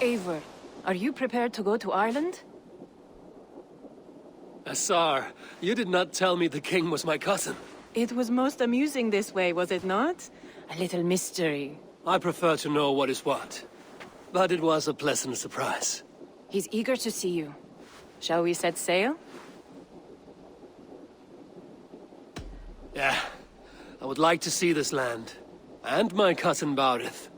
Eivor, are you prepared to go to Ireland? Assar, you did not tell me the king was my cousin. It was most amusing this way, was it not? A little mystery. I prefer to know what is what. But it was a pleasant surprise. He's eager to see you. Shall we set sail? Yeah. I would like to see this land. And my cousin Barith.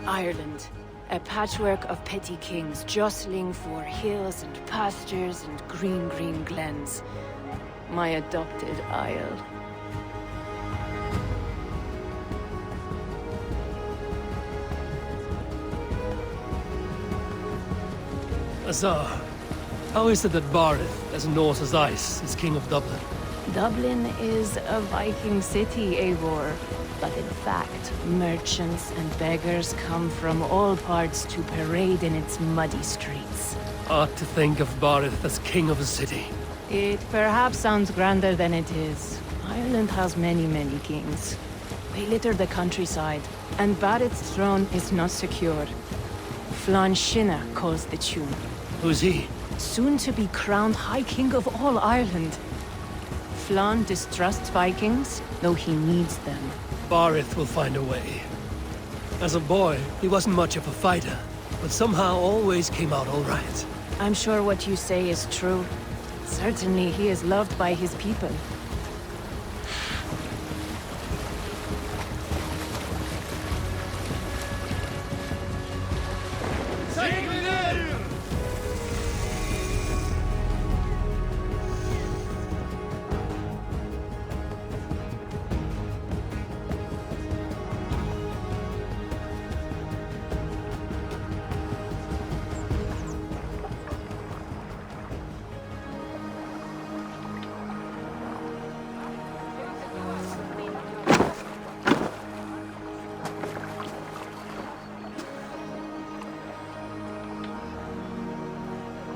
Ireland. A patchwork of petty kings jostling for hills and pastures and green glens. My adopted isle. Assar, how is it that Barith, as Norse as ice, is king of Dublin? Dublin is a Viking city, Eivor. But in fact, merchants and beggars come from all parts to parade in its muddy streets. Odd to think of Barith as king of a city. It perhaps sounds grander than it is. Ireland has many kings. They litter the countryside, and Barith's throne is not secure. Flann Sinna calls the tune. Who's he? Soon to be crowned High King of all Ireland. Flann distrusts Vikings, though he needs them. Barith will find a way. As a boy, he wasn't much of a fighter, but somehow always came out all right. I'm sure what you say is true. Certainly he is loved by his people.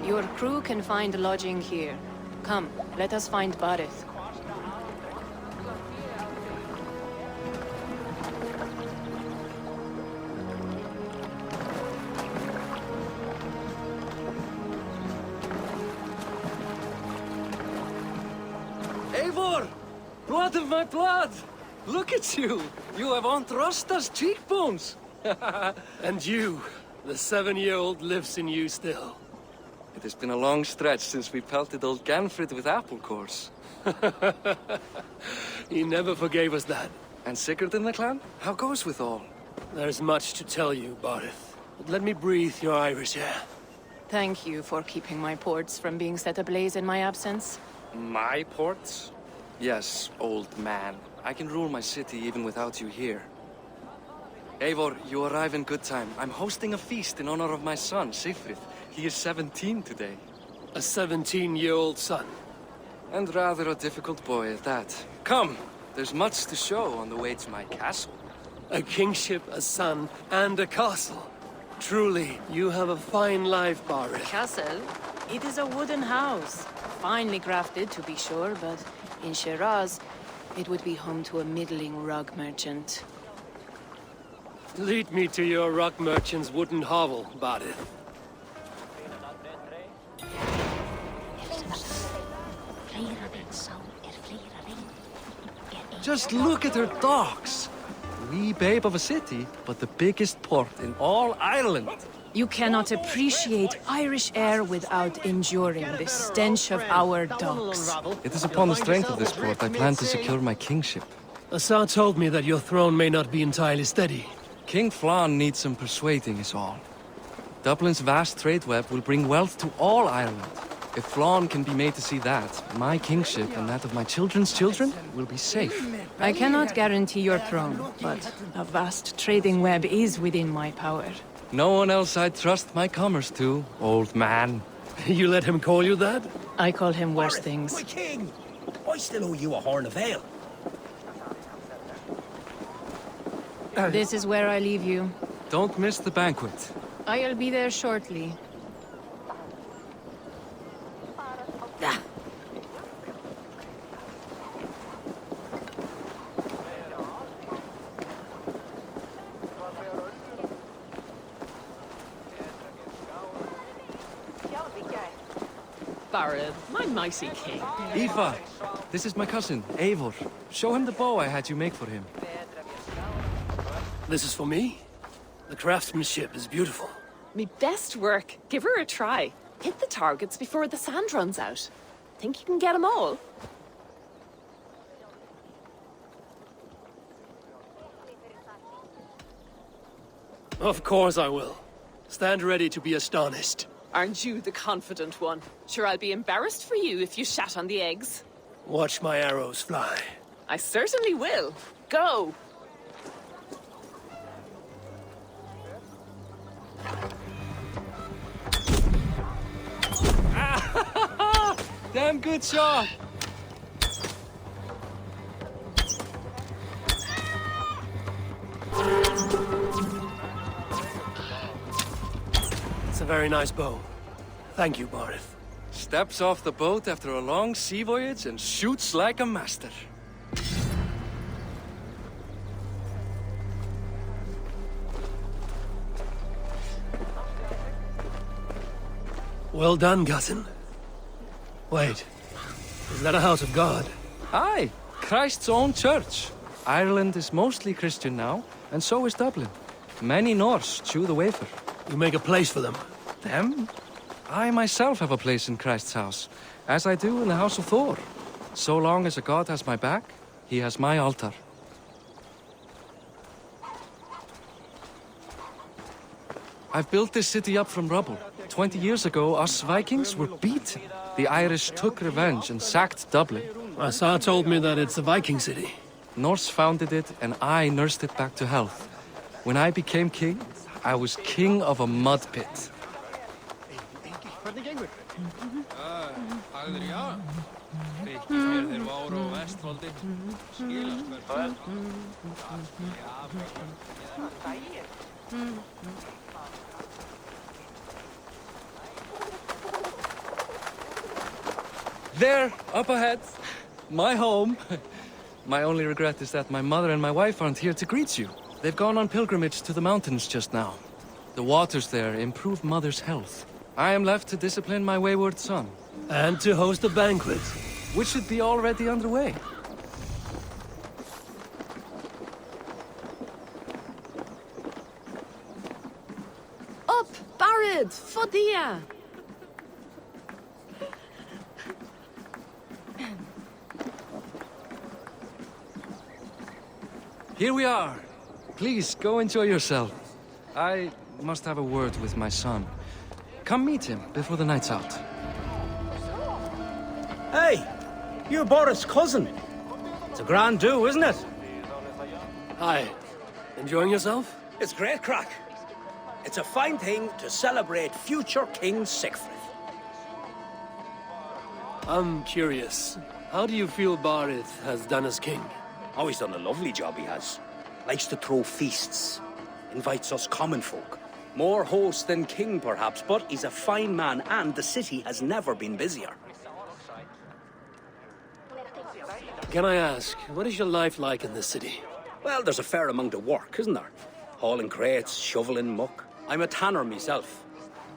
Your crew can find lodging here. Come, let us find Barith. Eivor! Blood of my blood! Look at you! You have Aunt Rosta's cheekbones! And you, the 7-year-old lives in you still. It has been a long stretch since we pelted old Ganfrid with apple cores. He never forgave us that. And Sigurd in the clan? How goes with all? There's much to tell you, Barith. But let me breathe your Irish air. Thank you for keeping my ports from being set ablaze in my absence. My ports? Yes, old man. I can rule my city even without you here. Eivor, you arrive in good time. I'm hosting a feast in honor of my son, Sigfrid. He is 17 today. A 17-year-old son. And rather a difficult boy at that. Come, there's much to show on the way to my castle. A kingship, a son, and a castle. Truly, you have a fine life, Barith. Castle? It is a wooden house. Finely crafted, to be sure, but in Shiraz, it would be home to a middling rug merchant. Lead me to your rock merchant's wooden hovel, Barith. Just look at her docks. Wee babe of a city, but the biggest port in all Ireland. You cannot appreciate Irish air without enduring the stench of our docks. It is upon the strength of this port I plan to secure my kingship. Assar told me that your throne may not be entirely steady. King Flann needs some persuading is all. Dublin's vast trade web will bring wealth to all Ireland. If Flann can be made to see that, my kingship and that of my children's children will be safe. I cannot guarantee your throne, but a vast trading web is within my power. No one else I'd trust my commerce to, old man. You let him call you that? I call him worse My things. king! I still owe you a horn of ale. This is where I leave you. Don't miss the banquet. I'll be there shortly. Barad, my mighty king. Aoife, this is my cousin, Eivor. Show him the bow I had you make for him. This is for me? The craftsmanship is beautiful. Me best work. Give her a try. Hit the targets before the sand runs out. Think you can get them all? Of course I will. Stand ready to be astonished. Aren't you the confident one? Sure, I'll be embarrassed for you if you shat on the eggs. Watch my arrows fly. I certainly will. Go! Damn good shot! It's a very nice bow. Thank you, Barith. Steps off the boat after a long sea voyage and shoots like a master. Well done, cousin. Wait, is that a house of God? Aye, Christ's own church. Ireland is mostly Christian now, and so is Dublin. Many Norse chew the wafer. You make a place for them. Them? I myself have a place in Christ's house, as I do in the house of Thor. So long as a god has my back, he has my altar. I've built this city up from rubble. 20 years ago, us Vikings were beaten. The Irish took revenge and sacked Dublin. Asa told me that it's a Viking city. Norse founded it, and I nursed it back to health. When I became king, I was king of a mud pit. There, up ahead, my home. My only regret is that my mother and my wife aren't here to greet you. They've gone on pilgrimage to the mountains just now. The waters there improve mother's health. I am left to discipline my wayward son. And to host a banquet. Which should be already underway. Up, Barad! Fodia! Here we are. Please, go enjoy yourself. I must have a word with my son. Come meet him before the night's out. Hey, you're Boris' cousin. It's a grand do, isn't it? Hi. Enjoying yourself? It's great crack. It's a fine thing to celebrate future King Sigfrid. I'm curious. How do you feel Barith has done as king? Oh, he's done a lovely job, he has. Likes to throw feasts. Invites us common folk. More host than king, perhaps, but he's a fine man, and the city has never been busier. Can I ask, what is your life like in this city? Well, there's a fair amount of work, isn't there? Hauling crates, shoveling muck. I'm a tanner myself.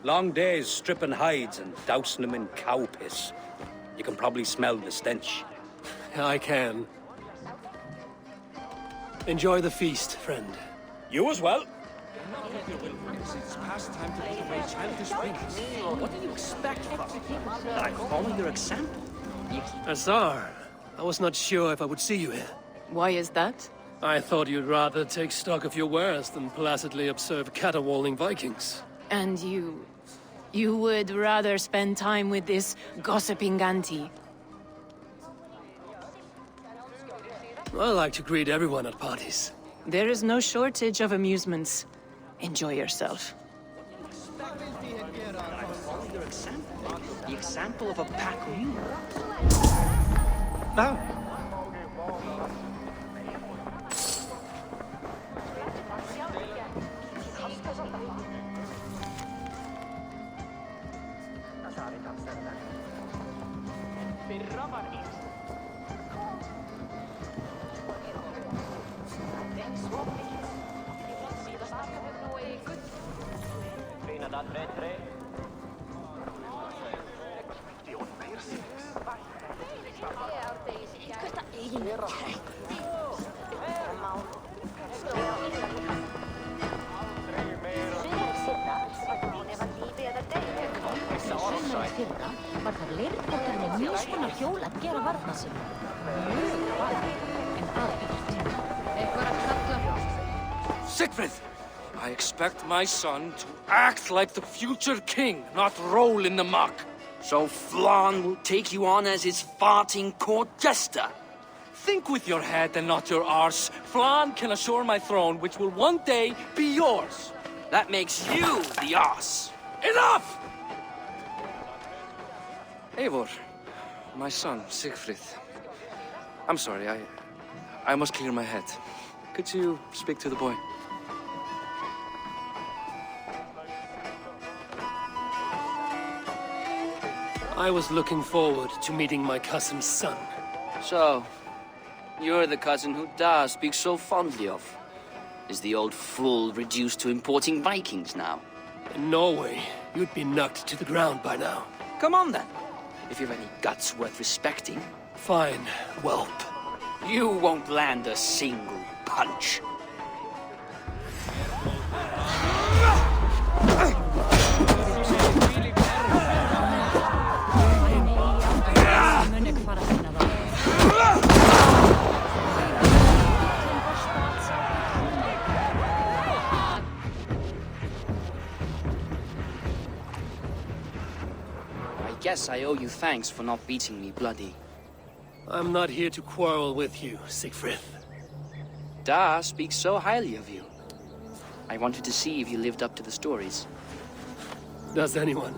Long days stripping hides and dousing them in cow piss. You can probably smell the stench. I can. Enjoy the feast, friend. You as well. It's past time to put away childish whims. What do you expect from me? That I follow your example? Azar, I was not sure if I would see you here. Why is that? I thought you'd rather take stock of your wares than placidly observe caterwauling Vikings. And you would rather spend time with this gossiping auntie? I like to greet everyone at parties. There is no shortage of amusements. Enjoy yourself. The example of a pack mule. No. Siegfried! I expect my son to act like the future king, not roll in the muck. So Flan will take you on as his farting court jester. Think with your head and not your arse. Flan can assure my throne, which will one day be yours. That makes you the ass. Enough! Eivor, my son, Siegfried. I'm sorry, I must clear my head. Could you speak to the boy? I was looking forward to meeting my cousin's son. So, you're the cousin who Da speaks so fondly of. Is the old fool reduced to importing Vikings now? In Norway, you'd be knocked to the ground by now. Come on then, if you've any guts worth respecting. Fine, whelp. You won't land a single punch. I guess I owe you thanks for not beating me bloody. I'm not here to quarrel with you, Siegfried. Da speaks so highly of you. I wanted to see if you lived up to the stories. Does anyone?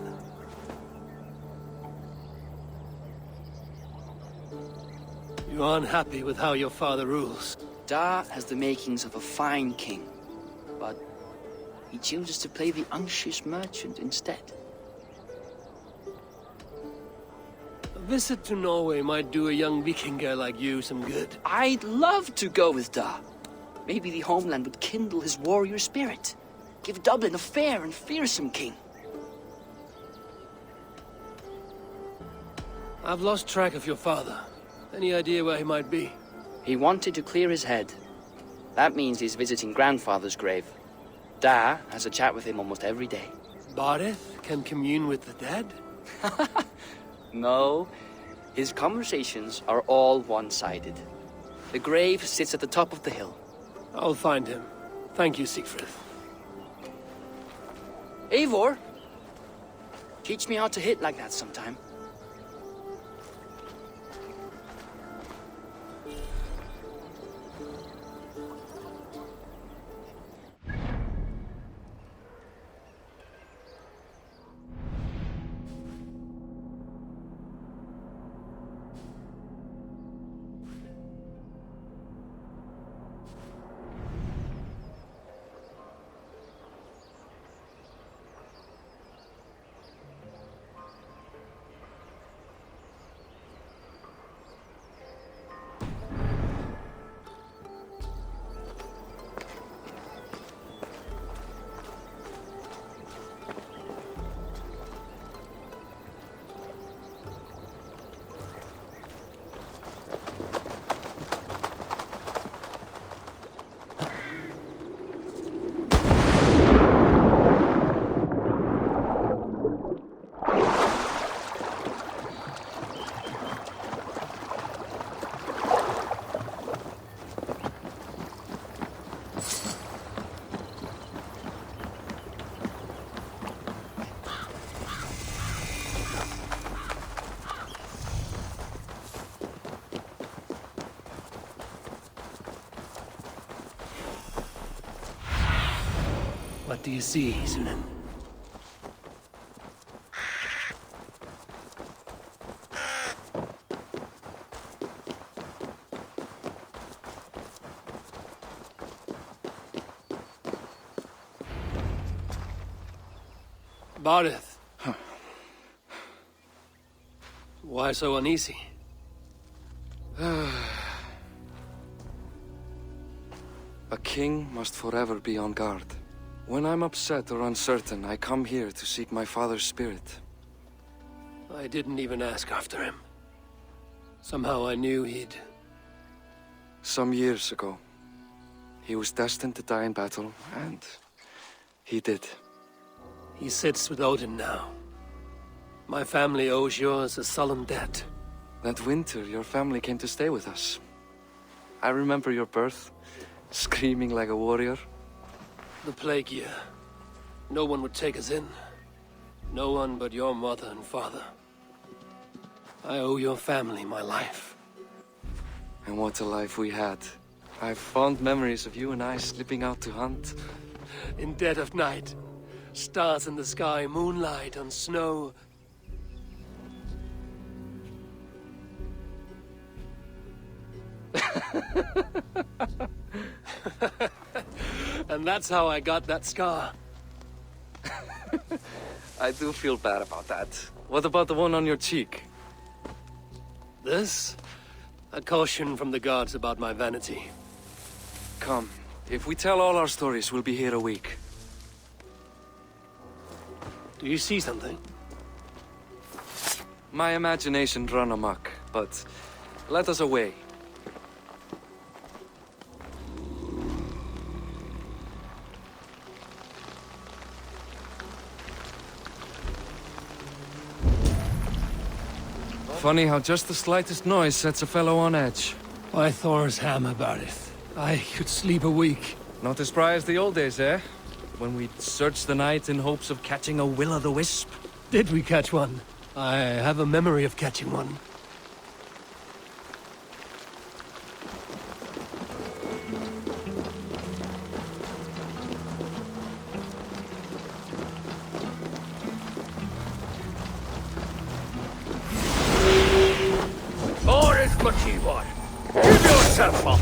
You're unhappy with how your father rules. Da has the makings of a fine king, but he chooses to play the unctuous merchant instead. A visit to Norway might do a young Viking girl like you some good. I'd love to go with Da. Maybe the homeland would kindle his warrior spirit. Give Dublin a fair and fearsome king. I've lost track of your father. Any idea where he might be? He wanted to clear his head. That means he's visiting grandfather's grave. Da has a chat with him almost every day. Barith can commune with the dead? No, his conversations are all one-sided. The grave sits at the top of the hill. I'll find him. Thank you, Siegfried. Eivor, teach me how to hit like that sometime. What do you see, Sunan? Bardith. Why so uneasy? A king must forever be on guard. When I'm upset or uncertain, I come here to seek my father's spirit. I didn't even ask after him. Somehow I knew he'd... Some years ago, he was destined to die in battle, and he did. He sits with Odin now. My family owes yours a solemn debt. That winter, your family came to stay with us. I remember your birth, screaming like a warrior. The plague year. No one would take us in. No one but your mother and father. I owe your family my life. And what a life we had. I have fond memories of you and I slipping out to hunt. In dead of night. Stars in the sky, moonlight on snow. And that's how I got that scar. I do feel bad about that. What about the one on your cheek? This? A caution from the gods about my vanity. Come, if we tell all our stories, we'll be here a week. Do you see something? My imagination run amok, but let us away. Funny how just the slightest noise sets a fellow on edge. Why Thor's hammer, Bardith? I could sleep a week. Not as spry as the old days, eh? When we'd search the night in hopes of catching a will-o'-the-wisp. Did we catch one? I have a memory of catching one. Boris Machiwa, give yourself up!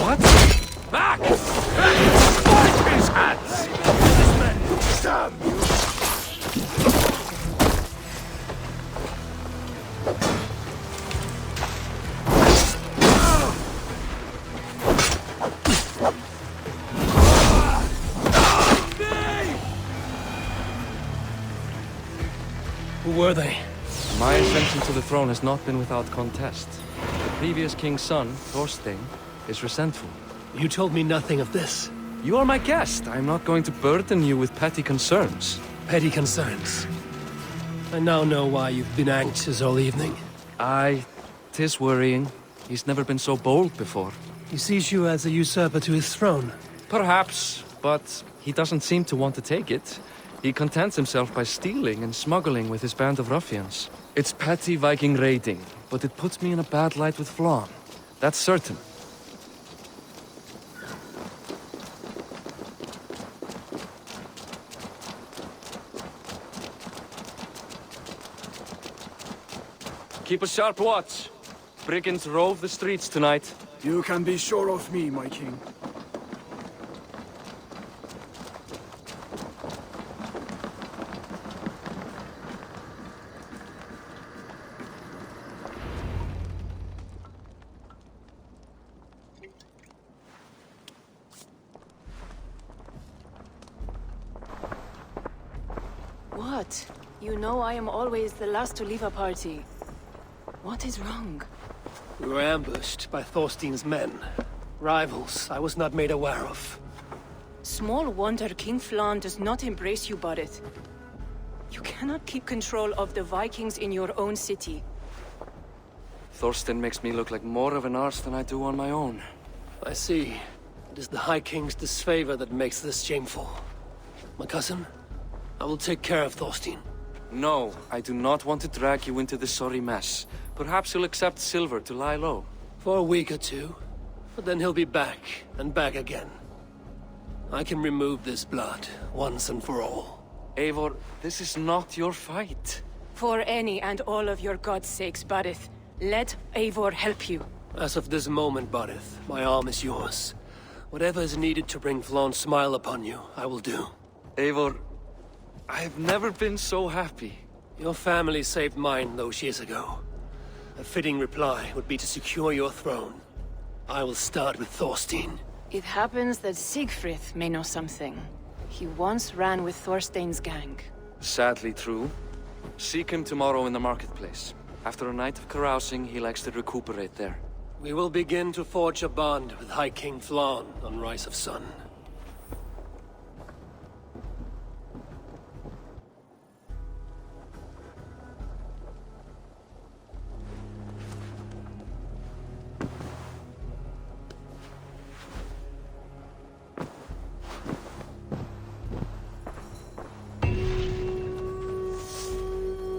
What? Back! Fight his hands! This man, damn you! Who were they? My ascension to the throne has not been without contest. The previous king's son, Thorstein, is resentful. You told me nothing of this. You are my guest. I'm not going to burden you with petty concerns. Petty concerns. I now know why you've been anxious all evening. Aye, 'tis worrying. He's never been so bold before. He sees you as a usurper to his throne. Perhaps, but he doesn't seem to want to take it. He contents himself by stealing and smuggling with his band of ruffians. It's petty Viking raiding, but it puts me in a bad light with Flann. That's certain. Keep a sharp watch. Brigands rove the streets tonight. You can be sure of me, my king. What? You know I am always the last to leave a party. What is wrong? We were ambushed by Thorstein's men. Rivals I was not made aware of. Small wonder King Flann does not embrace you, Bardith. You cannot keep control of the Vikings in your own city. Thorstein makes me look like more of an arse than I do on my own. I see. It is the High King's disfavor that makes this shameful. My cousin, I will take care of Thorstein. No, I do not want to drag you into this sorry mess. Perhaps you'll accept silver to lie low. For a week or two. But then he'll be back, and back again. I can remove this blood, once and for all. Eivor, this is not your fight. For any and all of your god's sakes, Barith, let Eivor help you. As of this moment, Barith, my arm is yours. Whatever is needed to bring Flawn's smile upon you, I will do. Eivor, I have never been so happy. Your family saved mine those years ago. A fitting reply would be to secure your throne. I will start with Thorstein. It happens that Siegfried may know something. He once ran with Thorstein's gang. Sadly true. Seek him tomorrow in the marketplace. After a night of carousing, he likes to recuperate there. We will begin to forge a bond with High King Flawn on Rise of Sun.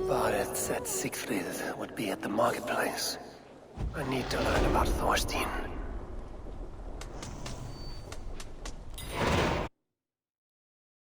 Bareth said Siegfried would be at the marketplace. I need to learn about Thorstein.